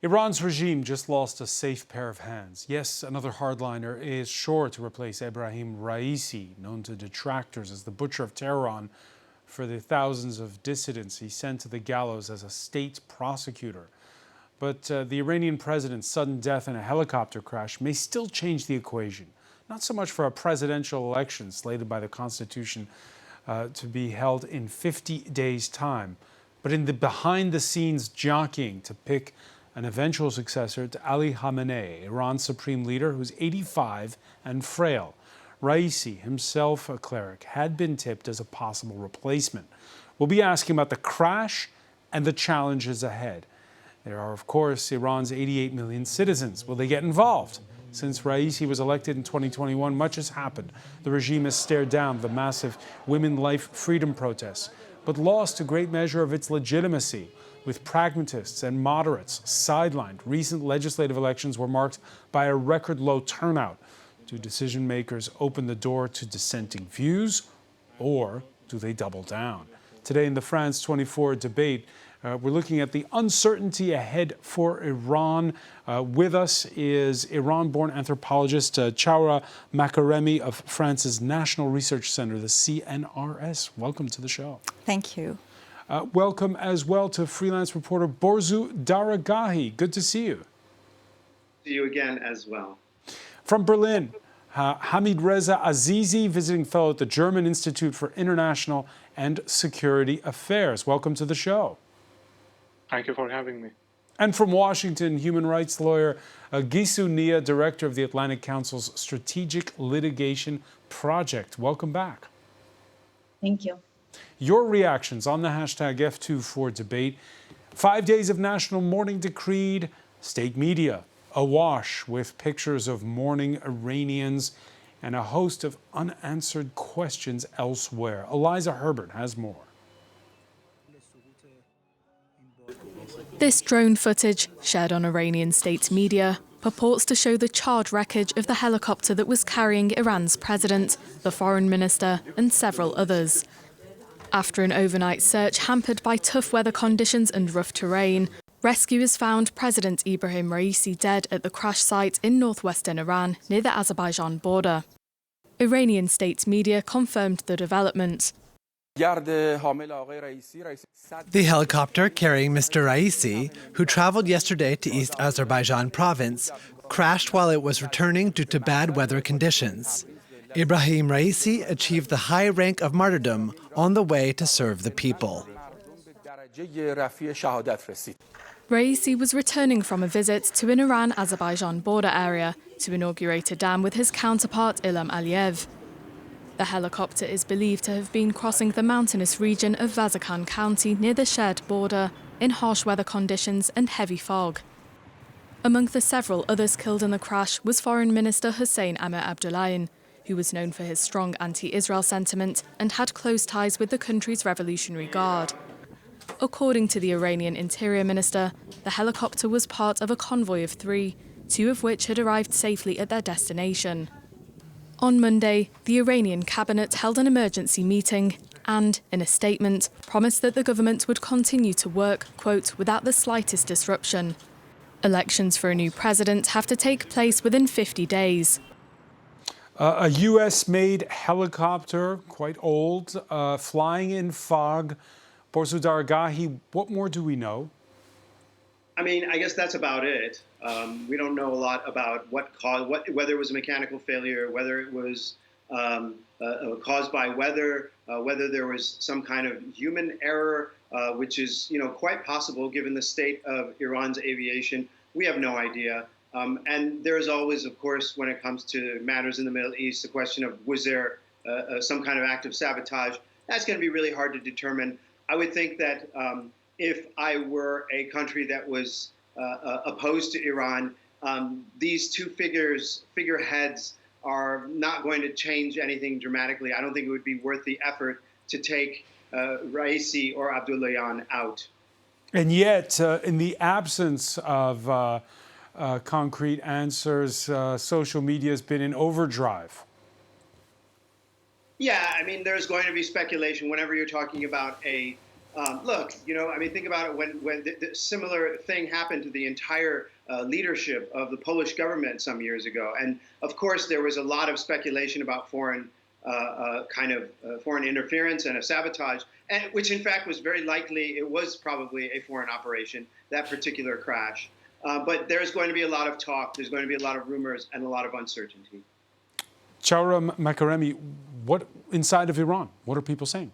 Iran's regime just lost a safe pair of hands. Yes, another hardliner is sure to replace Ebrahim Raisi, known to detractors as the Butcher of Tehran, for the thousands of dissidents he sent to the gallows as a state prosecutor. But the Iranian president's sudden death in a helicopter crash may still change the equation. Not so much for a presidential election slated by the Constitution to be held in 50 days' time, but in the behind-the-scenes jockeying to pick an eventual successor to Ali Khamenei, Iran's supreme leader, who's 85 and frail. Raisi, himself a cleric, had been tipped as a possible replacement. We'll be asking about the crash and the challenges ahead. There are, of course, Iran's 88 million citizens. Will they get involved? Since Raisi was elected in 2021, much has happened. The regime has stared down the massive women life freedom protests, but lost a great measure of its legitimacy, with pragmatists and moderates sidelined. Recent legislative elections were marked by a record low turnout. Do decision makers open the door to dissenting views, or do they double down? Today in the France 24 debate, we're looking at the uncertainty ahead for Iran. With us is Iran-born anthropologist Chaura Makaremi of France's National Research Center, the CNRS. Welcome to the show. Thank you. Welcome as well to freelance reporter Borzu Daragahi. Good to see you. See you again as well. From Berlin, Hamid Reza Azizi, visiting fellow at the German Institute for International and Security Affairs. Welcome to the show. Thank you for having me. And from Washington, human rights lawyer Gisu Nia, director of the Atlantic Council's Strategic Litigation Project. Welcome back. Thank you. Your reactions on the hashtag F24debate. 5 days of national mourning decreed, state media awash with pictures of mourning Iranians, and a host of unanswered questions elsewhere. Eliza Herbert has more. This drone footage, shared on Iranian state media, purports to show the charred wreckage of the helicopter that was carrying Iran's president, the foreign minister, and several others. After an overnight search hampered by tough weather conditions and rough terrain, rescuers found President Ebrahim Raisi dead at the crash site in northwestern Iran near the Azerbaijan border. Iranian state media confirmed the development. The helicopter carrying Mr. Raisi, who traveled yesterday to East Azerbaijan province, crashed while it was returning due to bad weather conditions. Ebrahim Raisi achieved the high rank of martyrdom on the way to serve the people. Raisi was returning from a visit to an Iran-Azerbaijan border area to inaugurate a dam with his counterpart Ilham Aliyev. The helicopter is believed to have been crossing the mountainous region of Vazakhan County near the shared border in harsh weather conditions and heavy fog. Among the several others killed in the crash was Foreign Minister Hossein Amir-Abdollahian, who was known for his strong anti-Israel sentiment and had close ties with the country's Revolutionary Guard. According to the Iranian Interior Minister, the helicopter was part of a convoy of 3, 2 of which had arrived safely at their destination. On Monday, the Iranian cabinet held an emergency meeting and, in a statement, promised that the government would continue to work, quote, without the slightest disruption. Elections for a new president have to take place within 50 days. A U.S.-made helicopter, quite old, flying in fog. Borzu Daragahi, what more do we know? I mean, I guess that's about it. We don't know a lot about what caused, whether it was a mechanical failure, whether it was caused by weather, whether there was some kind of human error, which is, quite possible given the state of Iran's aviation. We have no idea. And there is always, of course, when it comes to matters in the Middle East, the question of was there some kind of act of sabotage? That's going to be really hard to determine. I would think that if I were a country that was opposed to Iran, these two figureheads are not going to change anything dramatically. I don't think it would be worth the effort to take Raisi or Abdullahian out. And yet, in the absence of concrete answers, social media has been in overdrive. Yeah, I mean, there's going to be speculation whenever you're talking about a Look, I mean, think about it. When the similar thing happened to the entire leadership of the Polish government some years ago, and of course there was a lot of speculation about foreign foreign interference and a sabotage, and which in fact was very likely. It was probably a foreign operation, that particular crash. But there's going to be a lot of talk. There's going to be a lot of rumors and a lot of uncertainty. Chaura Makaremi, what inside of Iran? What are people saying?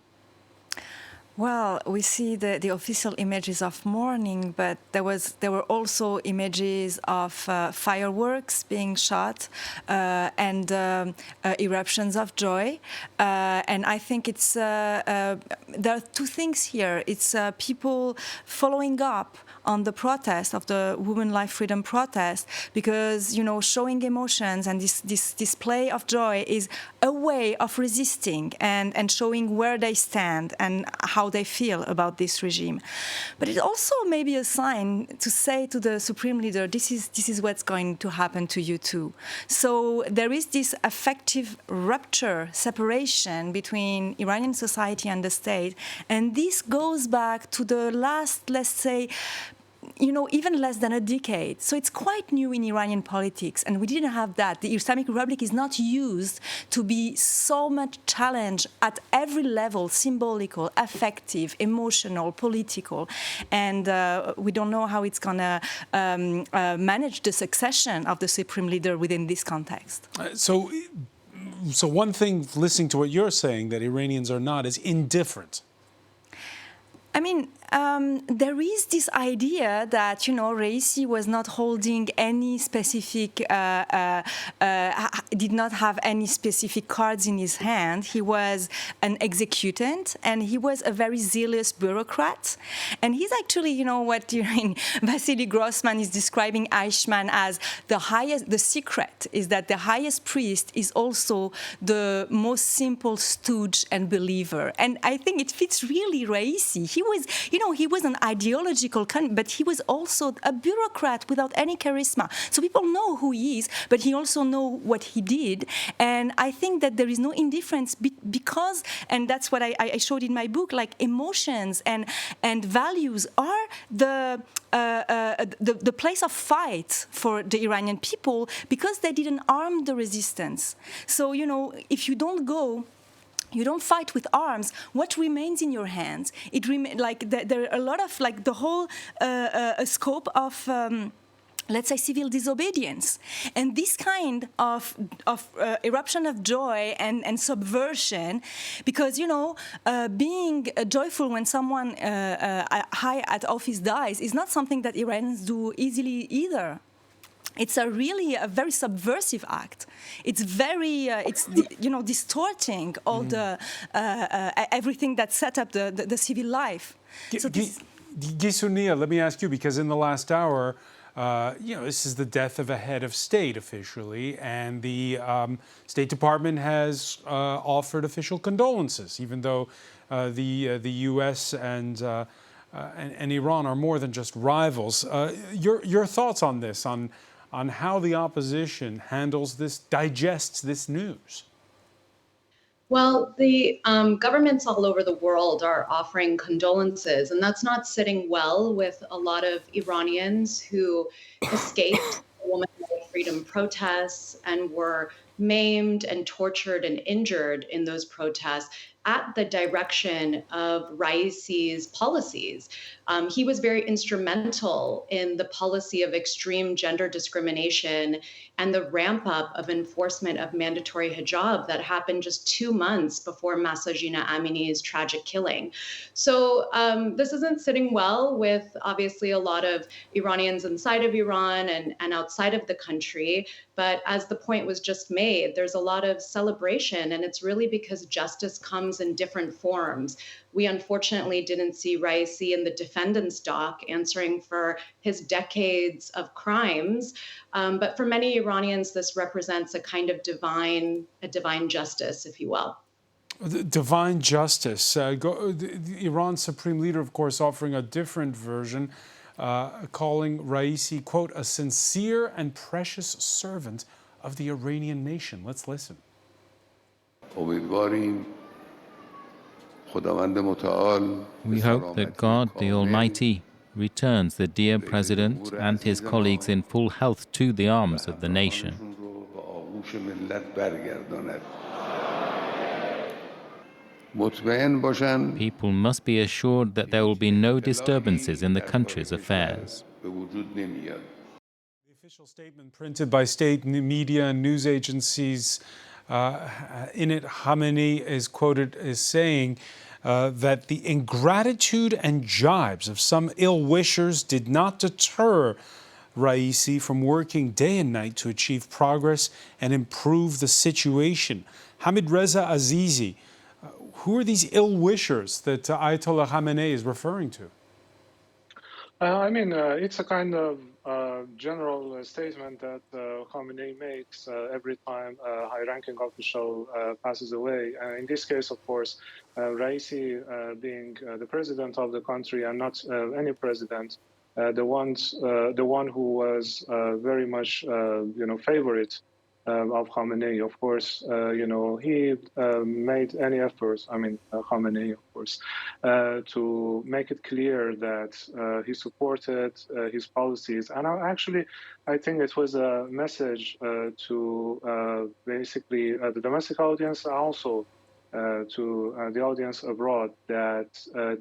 Well, we see the official images of mourning, but there were also images of fireworks being shot and eruptions of joy. And I think it's there are two things here. It's people following up on the protest of the Women Life Freedom protest, because showing emotions and this display of joy is a way of resisting and showing where they stand and how they feel about this regime. But it also may be a sign to say to the supreme leader, this is what's going to happen to you too. So there is this affective rupture, separation between Iranian society and the state, and this goes back to the last, let's say, even less than a decade. So it's quite new in Iranian politics, and we didn't have that. The Islamic Republic is not used to be so much challenged at every level, symbolical, affective, emotional, political, and we don't know how it's going to manage the succession of the supreme leader within this context. So one thing, listening to what you're saying, that Iranians are not, is indifferent. I mean, there is this idea that, Raisi was not holding any specific, did not have any specific cards in his hand. He was an executant, and he was a very zealous bureaucrat. And he's actually, what Vasily Grossman is describing Eichmann as the secret is that the highest priest is also the most simple stooge and believer. And I think it fits really Raisi. He was an ideological but he was also a bureaucrat without any charisma. So people know who he is, but he also know what he did. And I think that there is no indifference because, and that's what I showed in my book, like emotions and values are the place of fight for the Iranian people, because they didn't arm the resistance. So, if you don't fight with arms, what remains in your hands? There are a lot of the whole scope of let's say civil disobedience, and this kind of eruption of joy and subversion, because being joyful when someone high at office dies is not something that Iranians do easily either. It's really a very subversive act. It's very, distorting all the everything that set up the civil life. Gisounia, let me ask you, because in the last hour, this is the death of a head of state officially, and the State Department has offered official condolences, even though the U.S. and Iran are more than just rivals. Your thoughts on this, on how the opposition handles this, digests this news? Well, the governments all over the world are offering condolences, and that's not sitting well with a lot of Iranians who escaped women's freedom protests and were maimed and tortured and injured in those protests at the direction of Raisi's policies. He was very instrumental in the policy of extreme gender discrimination and the ramp up of enforcement of mandatory hijab that happened just 2 months before Mahsa Jina Amini's tragic killing. So this isn't sitting well with obviously a lot of Iranians inside of Iran and outside of the country. But as the point was just made, there's a lot of celebration, and it's really because justice comes in different forms. We unfortunately didn't see Raisi in the defendant's dock answering for his decades of crimes. But for many Iranians, this represents a kind of divine justice, if you will. Divine justice. Iran's supreme leader, of course, offering a different version, calling Raisi, quote, a sincere and precious servant of the Iranian nation. Let's listen. We hope that God, the Almighty, returns the dear President and his colleagues in full health to the arms of the nation. People must be assured that there will be no disturbances in the country's affairs. The official statement printed by state media and news agencies, in it Khamenei is quoted as saying that the ingratitude and jibes of some ill-wishers did not deter Raisi from working day and night to achieve progress and improve the situation. Hamid Reza Azizi, who are these ill-wishers that Ayatollah Khamenei is referring to? It's a kind of general statement that Khamenei makes every time a high-ranking official passes away. In this case, of course, Raisi being the president of the country and not any president, the one who was very much, favorite of Khamenei. Of course, he made any efforts, Khamenei, of course, to make it clear that he supported his policies. And I think it was a message to basically the domestic audience, and also to the audience abroad, that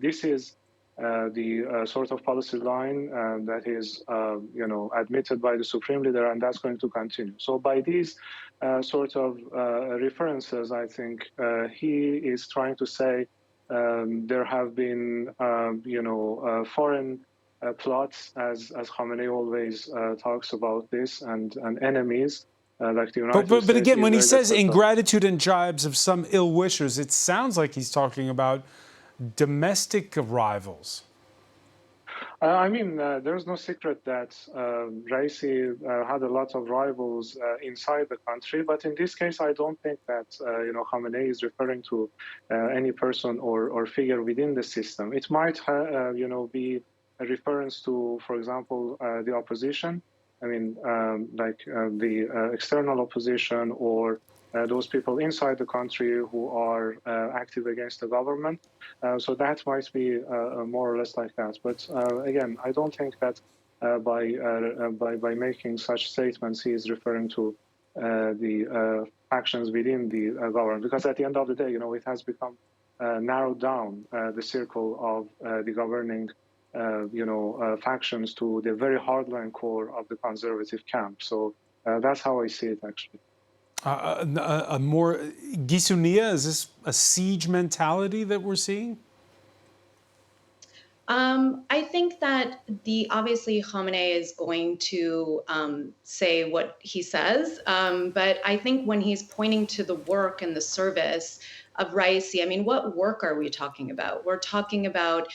this is the sort of policy line that is, admitted by the supreme leader, and that's going to continue. So by these sort of references, I think he is trying to say there have been, foreign plots, as Khamenei always talks about this, and enemies. Like the United States. But again, when he says ingratitude and jibes of some ill wishers, it sounds like he's talking about domestic rivals. There's no secret that Raisi had a lot of rivals inside the country, but in this case, I don't think that Khamenei is referring to any person or figure within the system. It might, be a reference to, for example, the opposition. The external opposition, or those people inside the country who are active against the government. So that might be more or less like that. But again, I don't think that by making such statements, he is referring to the actions within the government. Because at the end of the day, it has become narrowed down the circle of the governing factions to the very hardline core of the conservative camp. So that's how I see it, actually. A more Gisunia, is this a siege mentality that we're seeing? I think that obviously Khamenei is going to say what he says, but I think when he's pointing to the work and the service of Raisi, what work are we talking about? We're talking about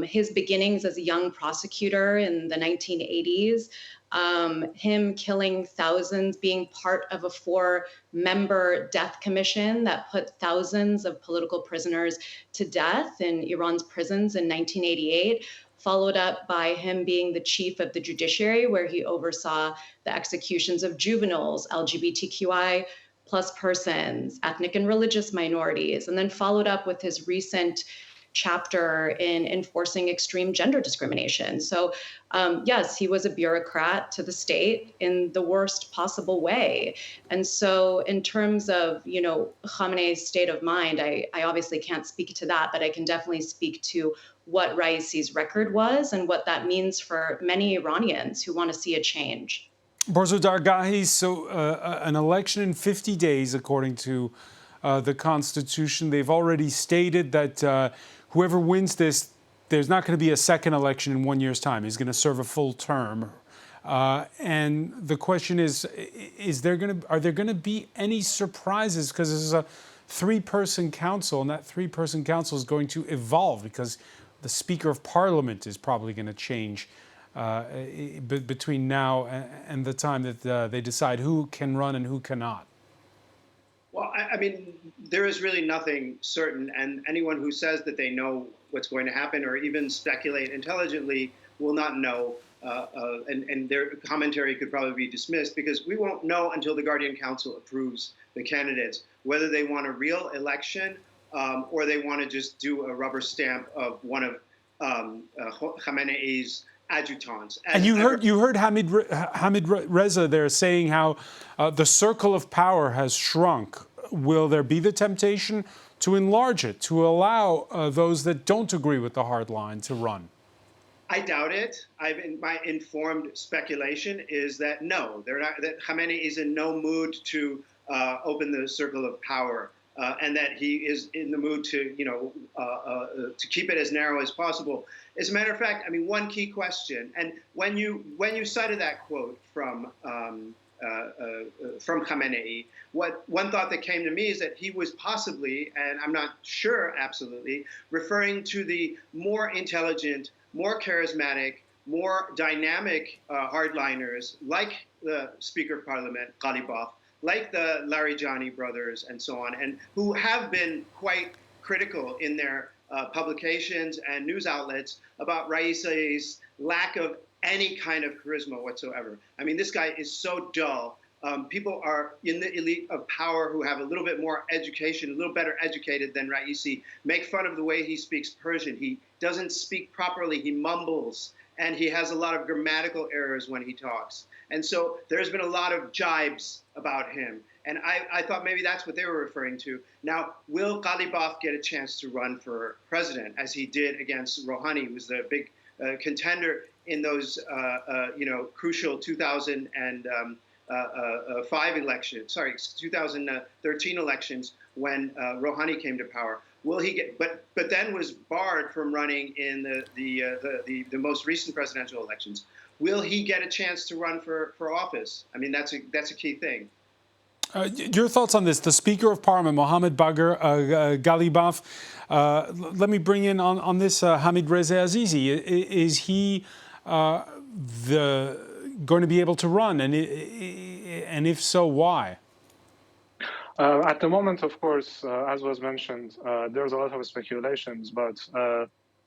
his beginnings as a young prosecutor in the 1980s, him killing thousands, being part of a 4-member death commission that put thousands of political prisoners to death in Iran's prisons in 1988, followed up by him being the chief of the judiciary, where he oversaw the executions of juveniles, LGBTQI plus persons, ethnic and religious minorities, and then followed up with his recent chapter in enforcing extreme gender discrimination. So yes, he was a bureaucrat to the state in the worst possible way. And so in terms of, Khamenei's state of mind, I obviously can't speak to that, but I can definitely speak to what Raisi's record was and what that means for many Iranians who want to see a change. Borzo Dargahi, so an election in 50 days, according to the Constitution. They've already stated that whoever wins this, there's not going to be a second election in 1 year's time. He's going to serve a full term. And the question is are there going to be any surprises? Because this is a 3-person council, and that 3-person council is going to evolve because the Speaker of Parliament is probably going to change between now and the time that they decide who can run and who cannot. Well, there is really nothing certain, and anyone who says that they know what's going to happen or even speculate intelligently will not know, and their commentary could probably be dismissed, because we won't know until the Guardian Council approves the candidates, whether they want a real election or they want to just do a rubber stamp of one of Khamenei's adjutants. And you heard Hamid Reza there saying how the circle of power has shrunk. Will there be the temptation to enlarge it, to allow those that don't agree with the hard line to run? I doubt it. My informed speculation is that no, they're not. That Khamenei is in no mood to open the circle of power, and that he is in the mood to, to keep it as narrow as possible. As a matter of fact, I mean, one key question, and when you cited that quote from Khamenei, one thought that came to me is that he was possibly, and I'm not sure absolutely, referring to the more intelligent, more charismatic, more dynamic hardliners like the Speaker of Parliament, Ghalibaf, like the Larijani brothers and so on, and who have been quite critical in their publications and news outlets about Raisi's lack of any kind of charisma whatsoever. I mean, this guy is so dull. People are in the elite of power who have a little bit more education, a little better educated than Raisi, make fun of the way he speaks Persian. He doesn't speak properly. He mumbles, and he has a lot of grammatical errors when he talks. And so there's been a lot of jibes about him. And I thought maybe that's what they were referring to. Now, will Ghalibaf get a chance to run for president, as he did against Rouhani, who was the big contender in those, crucial 2005 elections, 2013 elections when Rouhani came to power? Will he get? But then was barred from running in the most recent presidential elections. Will he get a chance to run for office? I mean, that's a key thing. Your thoughts on this? The Speaker of Parliament, Mohammed Bagher Ghalibaf. Let me bring in on this Hamid Reza Azizi. Is he going to be able to run? And if so, why? At the moment, of course, as was mentioned, there's a lot of speculations, but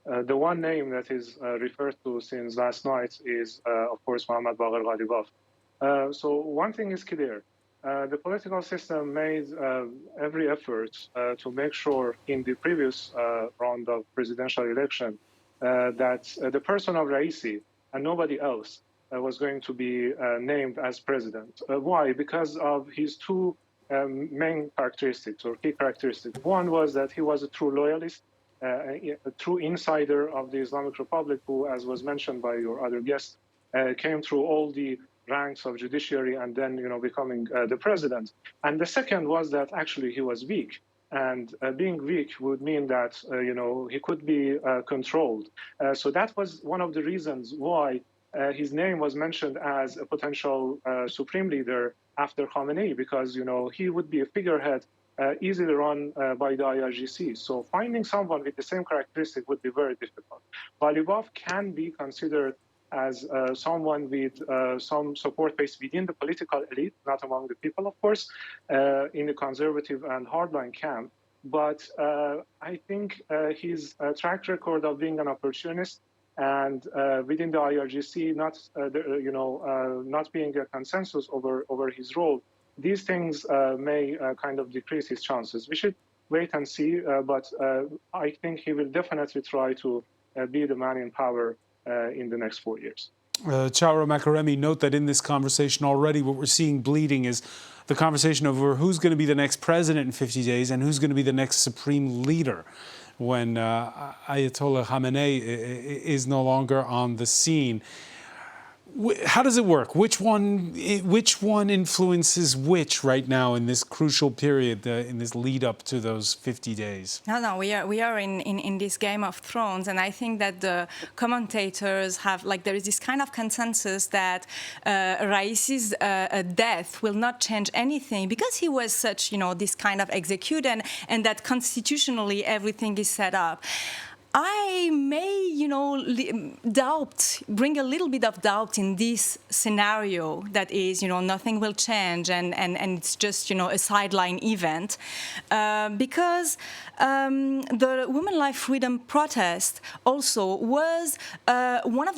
the one name that is referred to since last night is, of course, Mohammed Bagher Ghalibaf. So one thing is clear. The political system made every effort to make sure in the previous round of presidential election that the person of Raisi and nobody else was going to be named as president. Why? Because of his two main characteristics or key characteristics. One was that he was a true loyalist, a true insider of the Islamic Republic, who, as was mentioned by your other guest, came through all the ranks of judiciary and then, becoming the president. And the second was that actually he was weak. And being weak would mean that, he could be controlled. So that was one of the reasons why his name was mentioned as a potential supreme leader after Khamenei, because, he would be a figurehead easily run by the IRGC. So finding someone with the same characteristic would be very difficult. Ghalibaf can be considered as someone with some support base within the political elite, not among the people, of course, in the conservative and hardline camp. But I think his track record of being an opportunist and within the IRGC, not being a consensus over his role, these things may kind of decrease his chances. We should wait and see, but I think he will definitely try to be the man in power in the next 4 years. Chawra Makaremi, note that in this conversation already what we're seeing bleeding is the conversation over who's going to be the next president in 50 days and who's going to be the next supreme leader when Ayatollah Khamenei is no longer on the scene. How does it work? Which one influences which right now in this crucial period, in this lead up to those 50 days? No, we are in this Game of Thrones, and I think that the commentators have, there is this kind of consensus that Raisi's death will not change anything because he was such, this kind of executant, and that constitutionally everything is set up. I may, bring a little bit of doubt in this scenario that is, nothing will change and it's just, a sideline event, because the Women Life Freedom protest also was one of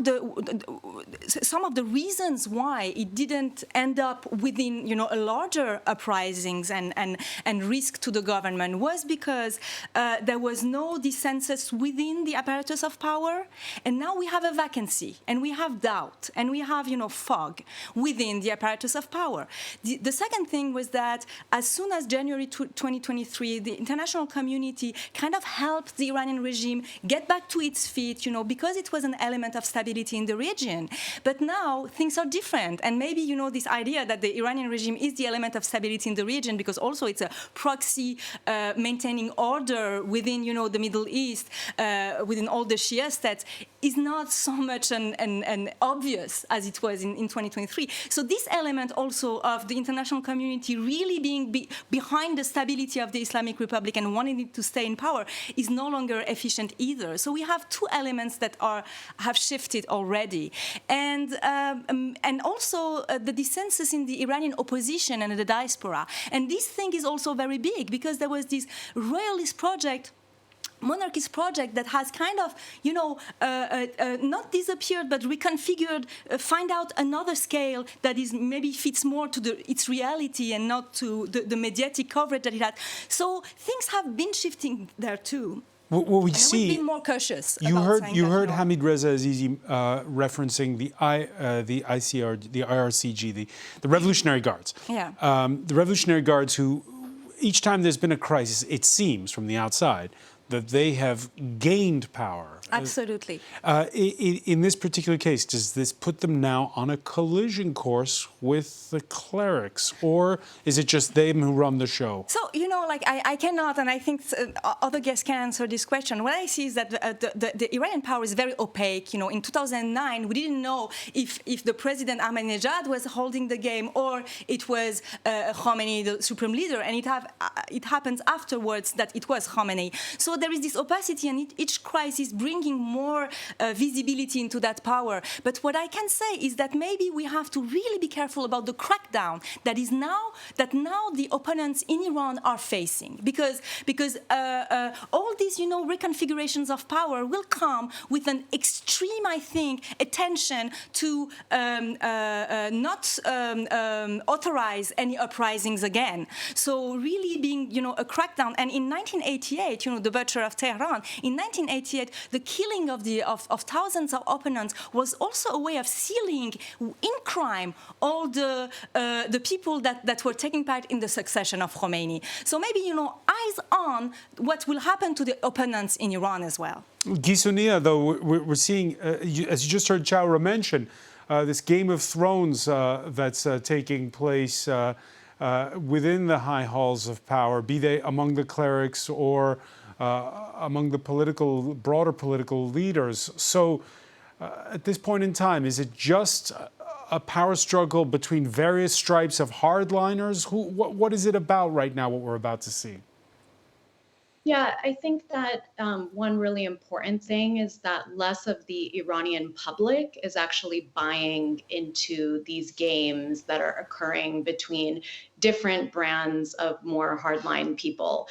some of the reasons why it didn't end up within, a larger uprisings and risk to the government was because there was no dissensus within the apparatus of power, and now we have a vacancy, and we have doubt, and we have, fog within the apparatus of power. The second thing was that as soon as January 2023, the international community kind of helped the Iranian regime get back to its feet, because it was an element of stability in the region. But now things are different, and maybe, this idea that the Iranian regime is the element of stability in the region because also it's a proxy maintaining order within, the Middle East, within all the Shia states, is not so much an obvious as it was in 2023. So this element also of the international community really being behind the stability of the Islamic Republic and wanting it to stay in power is no longer efficient either. So we have two elements that have shifted already. And also the dissensus in the Iranian opposition and the diaspora. And this thing is also very big because there was this royalist project, monarchist project that has kind of, not disappeared but reconfigured, find out another scale that is maybe fits more to its reality and not to the mediatic coverage that it had. So things have been shifting there too. What we see, we've been more cautious. You heard Hamid Reza Azizi referencing the IRCG, the Revolutionary Guards. Yeah. The Revolutionary Guards who, each time there's been a crisis, it seems from the outside, that they have gained power. Absolutely. In this particular case, does this put them now on a collision course with the clerics, or is it just them who run the show? So, I cannot, and I think other guests can answer this question. What I see is that the Iranian power is very opaque. In 2009, we didn't know if the president Ahmadinejad was holding the game or it was Khamenei, the supreme leader, and it happens afterwards that it was Khamenei. So there is this opacity, and each crisis bringing more visibility into that power. But what I can say is that maybe we have to really be careful about the crackdown that now the opponents in Iran are facing, because all these reconfigurations of power will come with an extreme, I think, attention to not authorize any uprisings again. So really being a crackdown. And in 1988, the butcher of Tehran, in 1988, the killing of thousands of opponents was also a way of sealing in crime all the people that were taking part in the succession of Khomeini. So maybe, eyes on what will happen to the opponents in Iran as well. Gisonia, though, we're seeing, as you just heard Chaura mention, this Game of Thrones that's taking place within the high halls of power, be they among the clerics or among the broader political leaders. So at this point in time, is it just a power struggle between various stripes of hardliners? What is it about right now, what we're about to see? Yeah, I think that one really important thing is that less of the Iranian public is actually buying into these games that are occurring between different brands of more hardline people.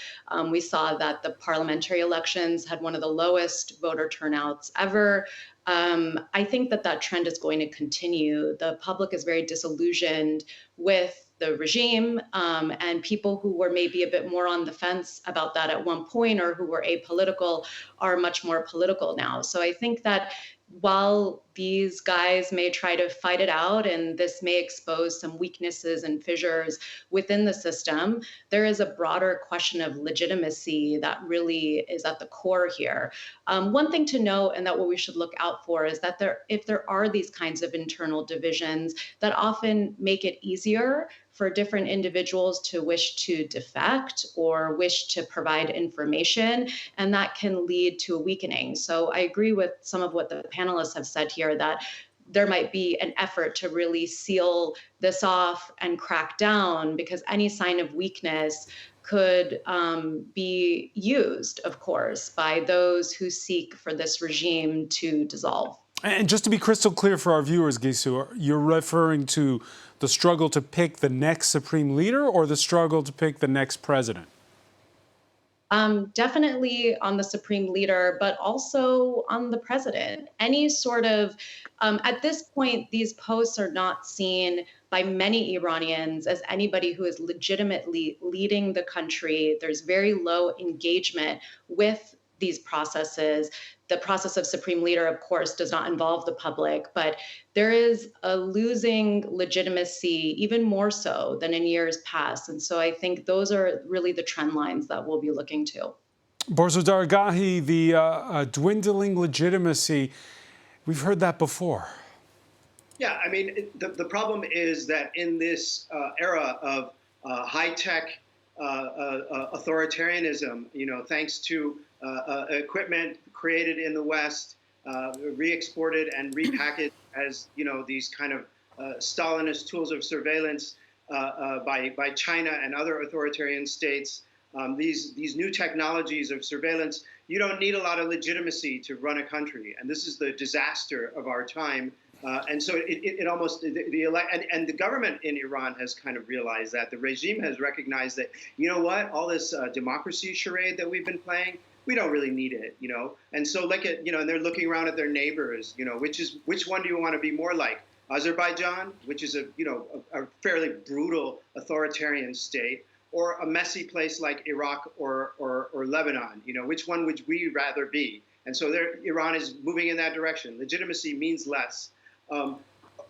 We saw that the parliamentary elections had one of the lowest voter turnouts ever. I think that trend is going to continue. The public is very disillusioned with the regime, and people who were maybe a bit more on the fence about that at one point or who were apolitical are much more political now. So I think that while these guys may try to fight it out and this may expose some weaknesses and fissures within the system, there is a broader question of legitimacy that really is at the core here. One thing to note, and that what we should look out for, is that if there are these kinds of internal divisions that often make it easier for different individuals to wish to defect or wish to provide information, and that can lead to a weakening. So I agree with some of what the panelists have said here, that there might be an effort to really seal this off and crack down, because any sign of weakness could be used, of course, by those who seek for this regime to dissolve. And just to be crystal clear for our viewers, Gisu, you're referring to the struggle to pick the next supreme leader or the struggle to pick the next president? Definitely on the supreme leader, but also on the president. Any sort of, at this point, these posts are not seen by many Iranians as anybody who is legitimately leading the country. There's very low engagement with these processes. The process of supreme leader, of course, does not involve the public, but there is a losing legitimacy even more so than in years past. And so I think those are really the trend lines that we'll be looking to. Borzo Dargahi, the dwindling legitimacy, we've heard that before. Yeah, I mean, the problem is that in this era of high-tech authoritarianism, thanks to equipment created in the West, re-exported and repackaged as these kind of Stalinist tools of surveillance by China and other authoritarian states. These new technologies of surveillance, you don't need a lot of legitimacy to run a country, and this is the disaster of our time. And so it almost and the government in Iran has kind of realized that. The regime has recognized that, all this democracy charade that we've been playing, we don't really need it, And so and they're looking around at their neighbors, which one do you want to be more like? Azerbaijan, which is a fairly brutal authoritarian state, or a messy place like Iraq or Lebanon, which one would we rather be? And so Iran is moving in that direction. Legitimacy means less.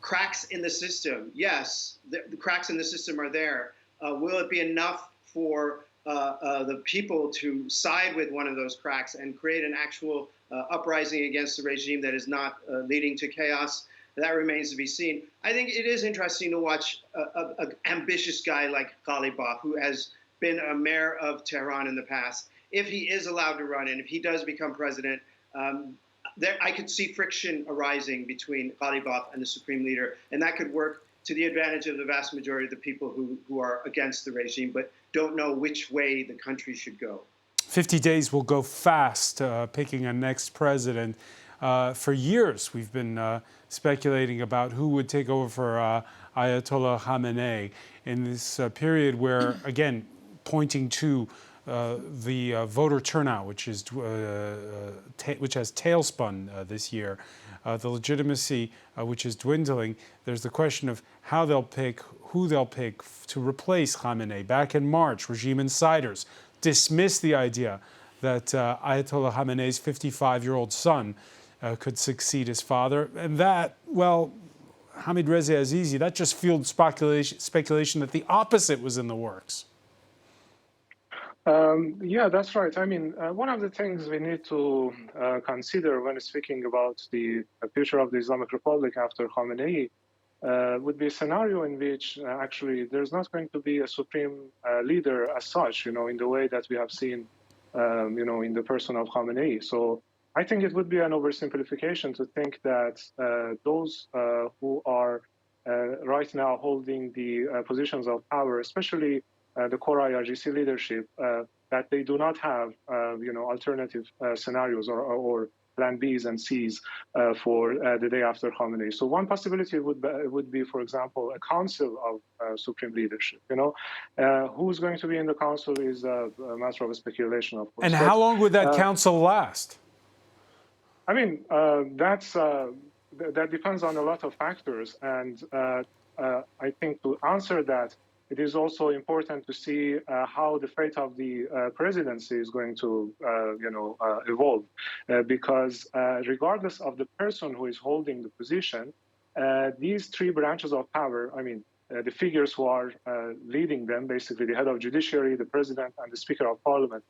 Cracks in the system, yes, the cracks in the system are there. Will it be enough for the people to side with one of those cracks and create an actual uprising against the regime that is not leading to chaos? That remains to be seen. I think it is interesting to watch an ambitious guy like Ghalibaf, who has been a mayor of Tehran in the past. If he is allowed to run and if he does become president, I could see friction arising between Ghalibaf and the supreme leader, and that could work to the advantage of the vast majority of the people who are against the regime but don't know which way the country should go. 50 days will go fast picking a next president. For years, we've been speculating about who would take over for Ayatollah Khamenei in this period where, again, pointing to the voter turnout, which has tailspun this year, the legitimacy which is dwindling. There's the question of how they'll pick, who they'll pick to replace Khamenei. Back in March, regime insiders dismissed the idea that Ayatollah Khamenei's 55-year-old son could succeed his father, and that, well, Hamid Reza Azizi, that just fueled speculation that the opposite was in the works. Yeah, that's right. I mean, one of the things we need to consider when speaking about the future of the Islamic Republic after Khamenei would be a scenario in which actually there's not going to be a supreme leader as such, in the way that we have seen, in the person of Khamenei. So I think it would be an oversimplification to think that those who are right now holding the positions of power, especially the core IRGC leadership, that they do not have, alternative scenarios or plan Bs and Cs for the day after Khamenei. So one possibility would be, for example, a council of supreme leadership. Who's going to be in the council is a matter of speculation, of course. And how long would that council last? I mean, that depends on a lot of factors, and I think to answer that, it is also important to see how the fate of the presidency is going to, evolve, because regardless of the person who is holding the position, these three branches of power, I mean, the figures who are leading them, basically the head of judiciary, the president, and the speaker of parliament,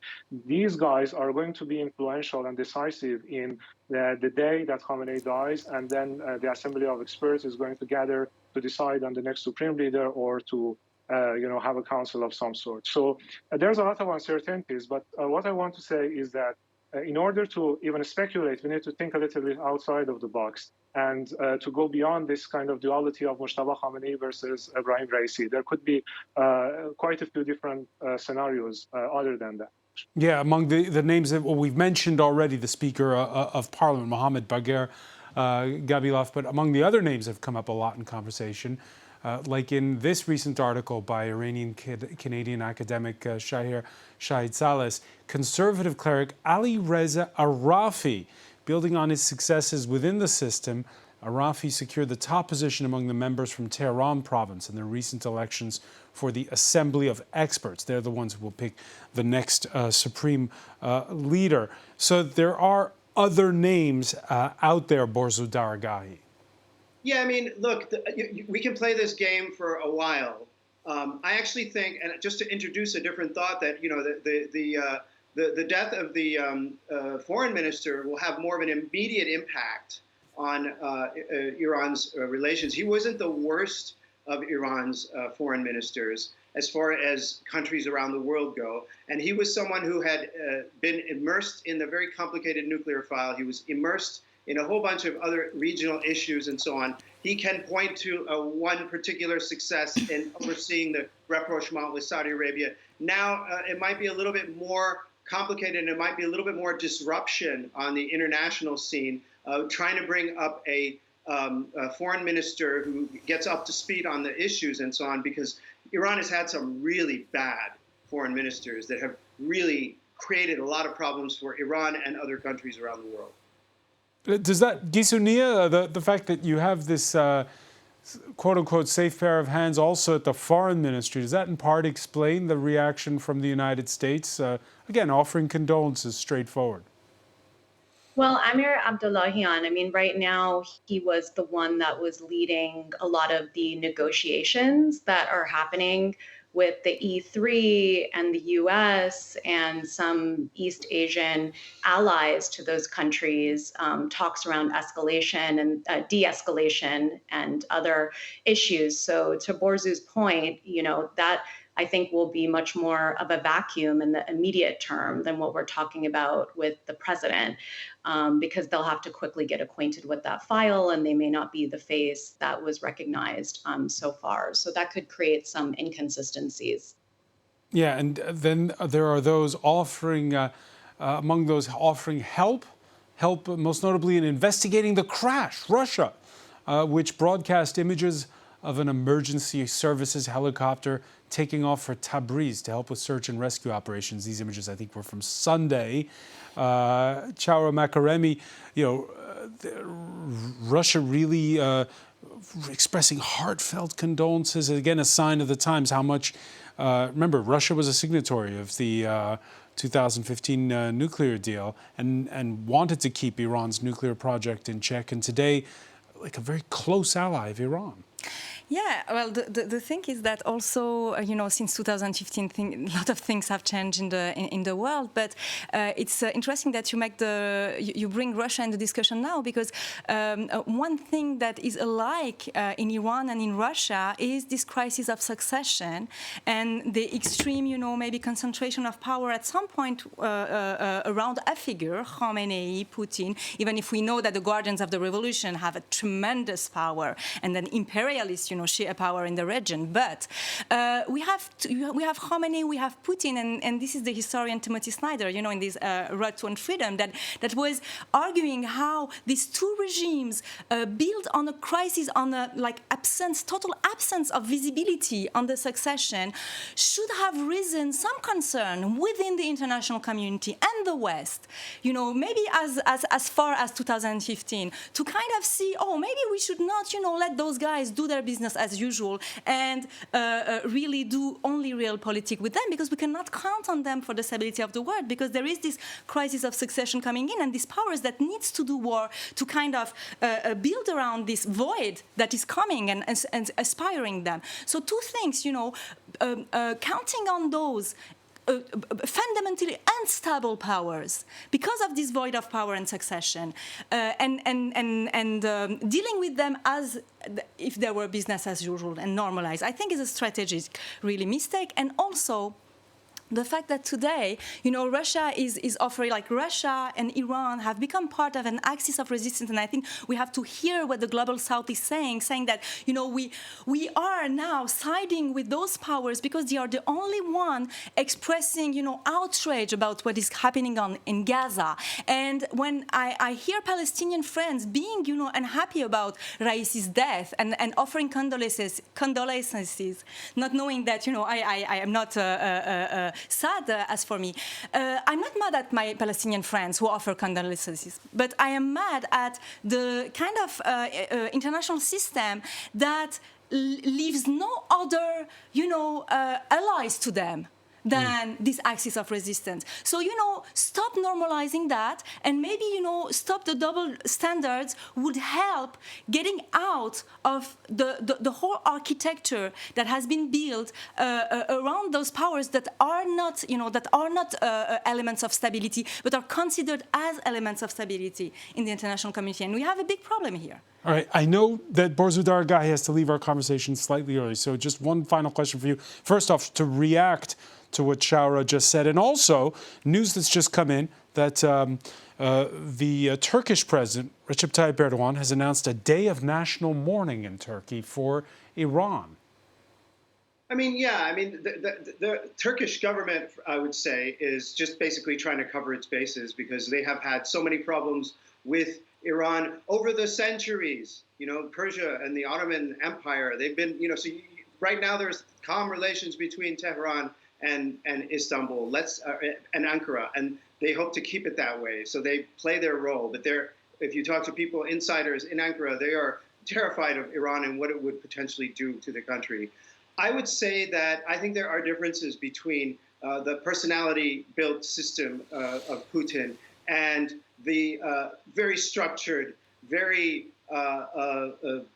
these guys are going to be influential and decisive in the day that Khamenei dies, and then the assembly of experts is going to gather to decide on the next supreme leader or to have a council of some sort. So there's a lot of uncertainties, but what I want to say is that in order to even speculate, we need to think a little bit outside of the box. and to go beyond this kind of duality of Mujtaba Khamenei versus Ebrahim Raisi. There could be quite a few different scenarios other than that. Yeah, among the names that we've mentioned already, the Speaker of Parliament, Mohammed Bagher Gabilov, but among the other names that have come up a lot in conversation, like in this recent article by Iranian-Canadian academic Shahid Salas, conservative cleric Ali Reza Arafi. Building on his successes within the system, Arafi secured the top position among the members from Tehran province in the recent elections for the Assembly of Experts. They're the ones who will pick the next supreme leader. So there are other names out there, Borzu Daragahi. Yeah, I mean, look, we can play this game for a while. I actually think, and just to introduce a different thought, that the death of the foreign minister will have more of an immediate impact on Iran's relations. He wasn't the worst of Iran's foreign ministers as far as countries around the world go. And he was someone who had been immersed in the very complicated nuclear file. He was immersed in a whole bunch of other regional issues and so on. He can point to one particular success in overseeing the rapprochement with Saudi Arabia. Now, it might be a little bit more complicated, and it might be a little bit more disruption on the international scene, trying to bring up a foreign minister who gets up to speed on the issues and so on, because Iran has had some really bad foreign ministers that have really created a lot of problems for Iran and other countries around the world. Does that, Gisounia, the fact that you have this quote-unquote safe pair of hands also at the foreign ministry, does that in part explain the reaction from the United States? Again, offering condolences straightforward. Well, Amir Abdullahian, I mean, right now he was the one that was leading a lot of the negotiations that are happening with the E3 and the US and some East Asian allies to those countries, talks around escalation and de-escalation and other issues. So to Borzu's point, that I think will be much more of a vacuum in the immediate term than what we're talking about with the president, because they'll have to quickly get acquainted with that file, and they may not be the face that was recognized so far. So that could create some inconsistencies. Yeah, and then there are those offering, among those offering help most notably in investigating the crash, Russia, which broadcast images of an emergency services helicopter taking off for Tabriz to help with search and rescue operations. These images, I think, were from Sunday. Chaura Makaremi, Russia really expressing heartfelt condolences. Again, a sign of the times how much, remember, Russia was a signatory of the 2015 nuclear deal and wanted to keep Iran's nuclear project in check. And today, like a very close ally of Iran. Yeah, well, the thing is that also, since 2015, a lot of things have changed in the world. But it's interesting that you bring Russia in the discussion now, because one thing that is alike in Iran and in Russia is this crisis of succession and the extreme, maybe concentration of power at some point around a figure, Khamenei, Putin. Even if we know that the guardians of the revolution have a tremendous power and an imperialist, sheer power in the region, but we have Khamenei, we have Putin, and this is the historian Timothy Snyder, in this Road to Freedom, that was arguing how these two regimes built on a crisis, on a total absence of visibility on the succession, should have risen some concern within the international community and the West, maybe as far as 2015, to kind of see, maybe we should not, let those guys do their business as usual and really do only realpolitik with them, because we cannot count on them for the stability of the world, because there is this crisis of succession coming in and these powers that needs to do war to kind of build around this void that is coming and aspiring them. So two things, counting on those fundamentally unstable powers because of this void of power and succession, and dealing with them as if they were business as usual and normalized, I think is a strategic really mistake. And also the fact that today, Russia is offering, like Russia and Iran have become part of an axis of resistance, and I think we have to hear what the global South is saying that, we are now siding with those powers because they are the only one expressing, outrage about what is happening in Gaza. And when I hear Palestinian friends being, unhappy about Raisi's death and offering condolences, not knowing that, I am not sad as for me. I'm not mad at my Palestinian friends who offer condolences, but I am mad at the kind of international system that leaves no other, allies to them than this axis of resistance. So, stop normalizing that, and maybe, stop the double standards would help getting out of the whole architecture that has been built around those powers that are not, elements of stability, but are considered as elements of stability in the international community. And we have a big problem here. All right, I know that Borzu Dargah has to leave our conversation slightly early, so just one final question for you. First off, to react to what Shaura just said, and also news that's just come in that the Turkish president, Recep Tayyip Erdogan, has announced a day of national mourning in Turkey for Iran. The Turkish government, I would say, is just basically trying to cover its bases because they have had so many problems with Iran over the centuries. Persia and the Ottoman Empire, they've been, right now there's calm relations between Tehran and Istanbul, and Ankara, and they hope to keep it that way. So they play their role. But if you talk to people, insiders in Ankara, they are terrified of Iran and what it would potentially do to the country. I would say that I think there are differences between the personality-built system of Putin and the very structured, very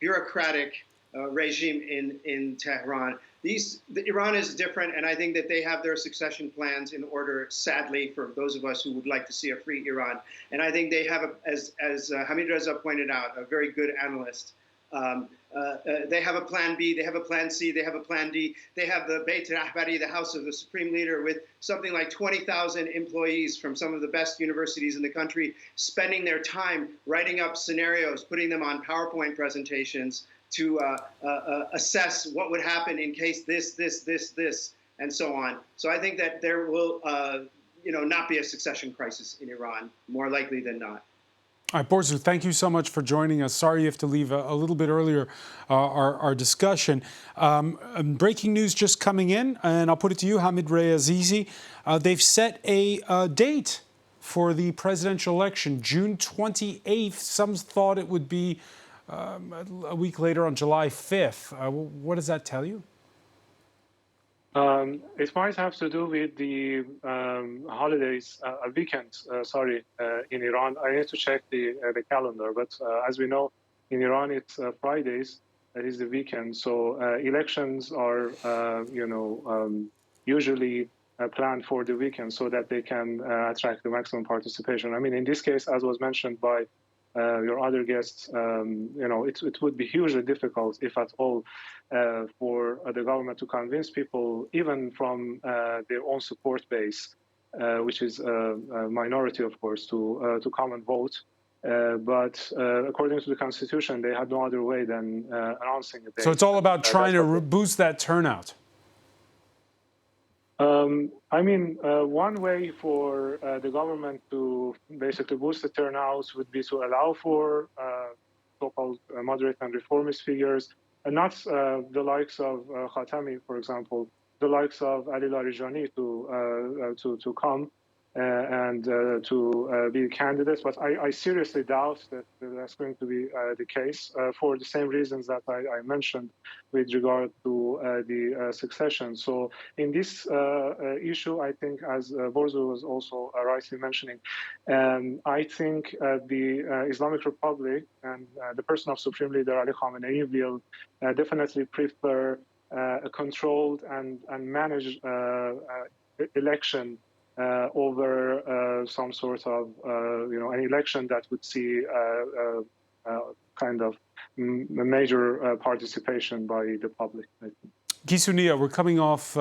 bureaucratic regime in Tehran. Iran is different, and I think that they have their succession plans in order, sadly, for those of us who would like to see a free Iran. And I think they have, as Hamid Reza pointed out, a very good analyst. They have a plan B, they have a plan C, they have a plan D. They have the Beit Rahbari, the House of the Supreme Leader, with something like 20,000 employees from some of the best universities in the country, spending their time writing up scenarios, putting them on PowerPoint presentations to assess what would happen in case this, and so on. So I think that there will, not be a succession crisis in Iran, more likely than not. All right, Borzu, thank you so much for joining us. Sorry you have to leave a little bit earlier our discussion. Breaking news just coming in, and I'll put it to you, Hamid Azizi. They've set a date for the presidential election, June 28th. Some thought it would be a week later on July 5th. What does that tell you? It might have to do with the holidays, weekends, in Iran. I need to check the calendar, but as we know, in Iran, it's Fridays. That is the weekend. So elections are, usually planned for the weekend so that they can attract the maximum participation. I mean, in this case, as was mentioned by your other guests, it would be hugely difficult, if at all, for the government to convince people, even from their own support base, which is a minority, of course, to come and vote. But according to the Constitution, they had no other way than announcing a date. So it's all about trying to boost that turnout. One way for the government to basically boost the turnouts would be to allow for so-called moderate and reformist figures, and not the likes of Khatami, for example, the likes of Ali Larijani to come and to be candidates. But I seriously doubt that that's going to be the case for the same reasons that I mentioned with regard to the succession. So in this issue, I think, as Borzu was also rightly mentioning, I think the Islamic Republic and the person of Supreme Leader Ali Khamenei will definitely prefer a controlled and managed election over some sort of, an election that would see kind of major participation by the public, I think. Gisunia, we're coming off.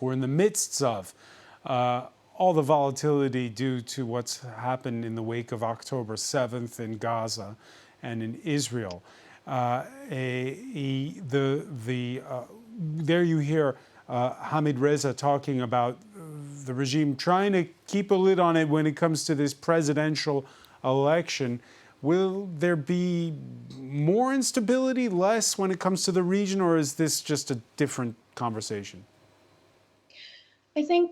We're in the midst of all the volatility due to what's happened in the wake of October 7th in Gaza and in Israel. There you hear Hamid Reza talking about the regime trying to keep a lid on it when it comes to this presidential election. Will there be more instability, less when it comes to the region, or is this just a different conversation? I think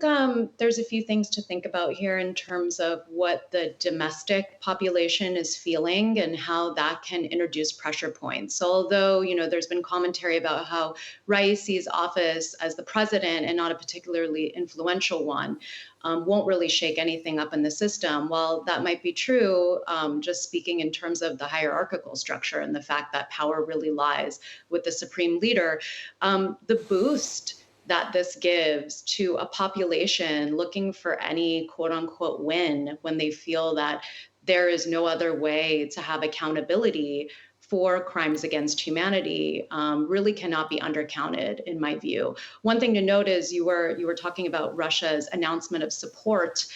there's a few things to think about here in terms of what the domestic population is feeling and how that can introduce pressure points. So although, there's been commentary about how Raisi's office as the president, and not a particularly influential one, won't really shake anything up in the system. While that might be true, just speaking in terms of the hierarchical structure and the fact that power really lies with the supreme leader, the boost that this gives to a population looking for any quote unquote win when they feel that there is no other way to have accountability for crimes against humanity really cannot be undercounted, in my view. One thing to note is you were talking about Russia's announcement of support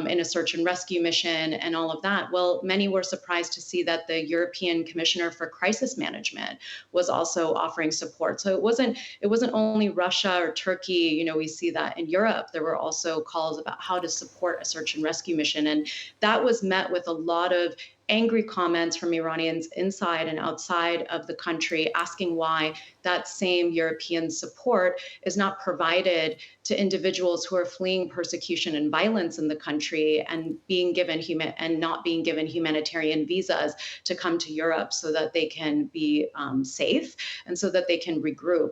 in a search and rescue mission and all of that. Well, many were surprised to see that the European Commissioner for Crisis Management was also offering support. So it wasn't only Russia or Turkey. We see that in Europe, there were also calls about how to support a search and rescue mission. And that was met with a lot of angry comments from Iranians inside and outside of the country, asking why that same European support is not provided to individuals who are fleeing persecution and violence in the country and not being given humanitarian visas to come to Europe so that they can be safe and so that they can regroup.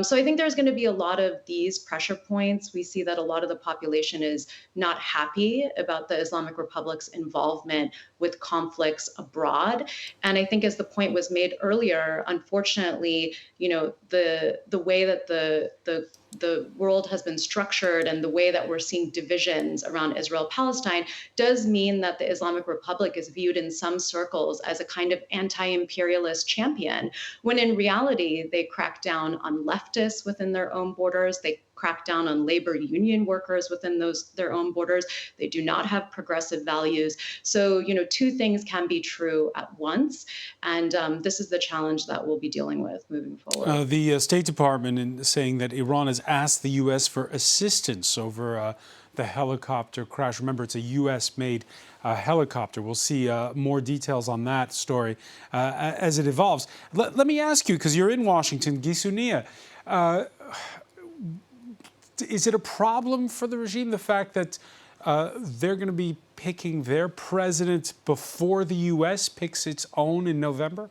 So I think there's going to be a lot of these pressure points. We see that a lot of the population is not happy about the Islamic Republic's involvement with conflicts abroad. And I think, as the point was made earlier, unfortunately, the way that the world has been structured and the way that we're seeing divisions around Israel-Palestine does mean that the Islamic Republic is viewed in some circles as a kind of anti-imperialist champion, when in reality, they crack down on leftists within their own borders. They crack down on labor union workers within their own borders. They do not have progressive values. So, two things can be true at once. And this is the challenge that we'll be dealing with moving forward. The State Department is saying that Iran has asked the U.S. for assistance over the helicopter crash. Remember, it's a U.S.-made helicopter. We'll see more details on that story as it evolves. Let me ask you, because you're in Washington, Gisunia, is it a problem for the regime, the fact that they're going to be picking their president before the U.S. picks its own in November?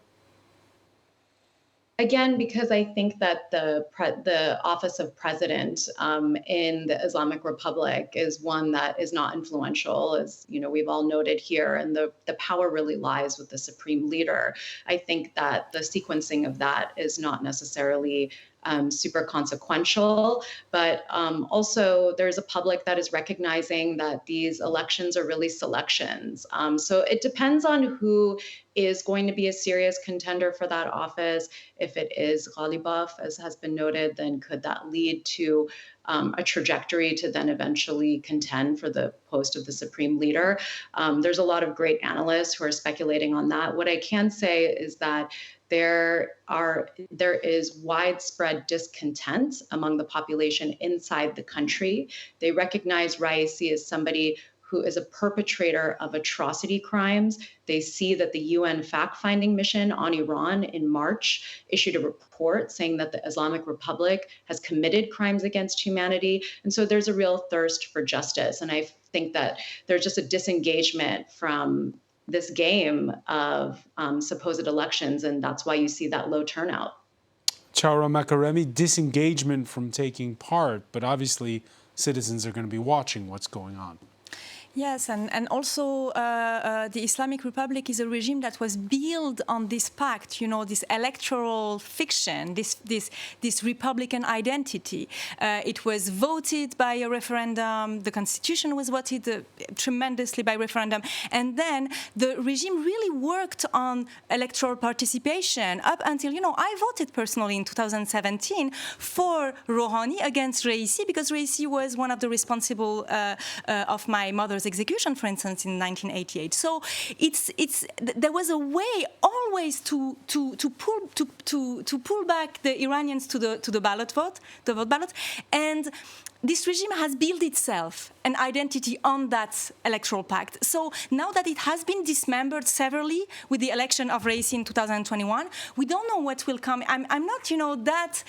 Again, because I think that the office of president in the Islamic Republic is one that is not influential, as we've all noted here, and the power really lies with the supreme leader. I think that the sequencing of that is not necessarily super consequential, but also there's a public that is recognizing that these elections are really selections. So it depends on who is going to be a serious contender for that office. If it is Ghalibaf, as has been noted, then could that lead to a trajectory to then eventually contend for the post of the supreme leader? There's a lot of great analysts who are speculating on that. What I can say is that there is widespread discontent among the population inside the country. They recognize Raisi as somebody who is a perpetrator of atrocity crimes. They see that the UN fact-finding mission on Iran in March issued a report saying that the Islamic Republic has committed crimes against humanity. And so there's a real thirst for justice. And I think that there's just a disengagement from this game of supposed elections, and that's why you see that low turnout. Chawra Makaremi, disengagement from taking part, but obviously citizens are going to be watching what's going on. Yes, and also the Islamic Republic is a regime that was built on this pact, this electoral fiction, this Republican identity. It was voted by a referendum. The constitution was voted tremendously by referendum. And then the regime really worked on electoral participation up until, I voted personally in 2017 for Rouhani against Raisi, because Raisi was one of the responsible of my mother's execution, for instance, in 1988. So there was a way always to pull back the Iranians to the vote ballot, and this regime has built itself an identity on that electoral pact. So now that it has been dismembered severely with the election of Raisi in 2021, we don't know what will come. I'm not, that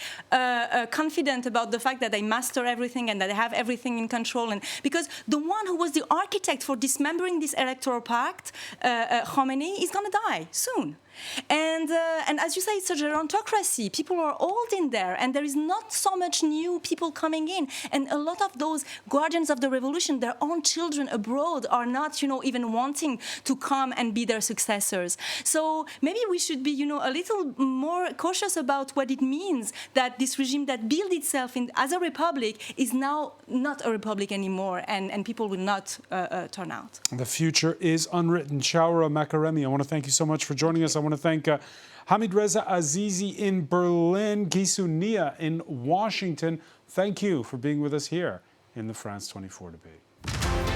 confident about the fact that they master everything and that they have everything in control. And because the one who was the architect for dismembering this electoral pact, Khamenei, is going to die soon. And as you say, it's a gerontocracy. People are old in there, and there is not so much new people coming in. And a lot of those guardians of the revolution, their own children abroad, are not, even wanting to come and be their successors. So maybe we should be, a little more cautious about what it means that this regime that built itself as a republic is now not a republic anymore, and people will not turn out. The future is unwritten. Shaura Makaremi, I want to thank you so much for joining us. I want to thank Hamid Reza Azizi in Berlin, Gisu Nia in Washington. Thank you for being with us here in the France 24 debate.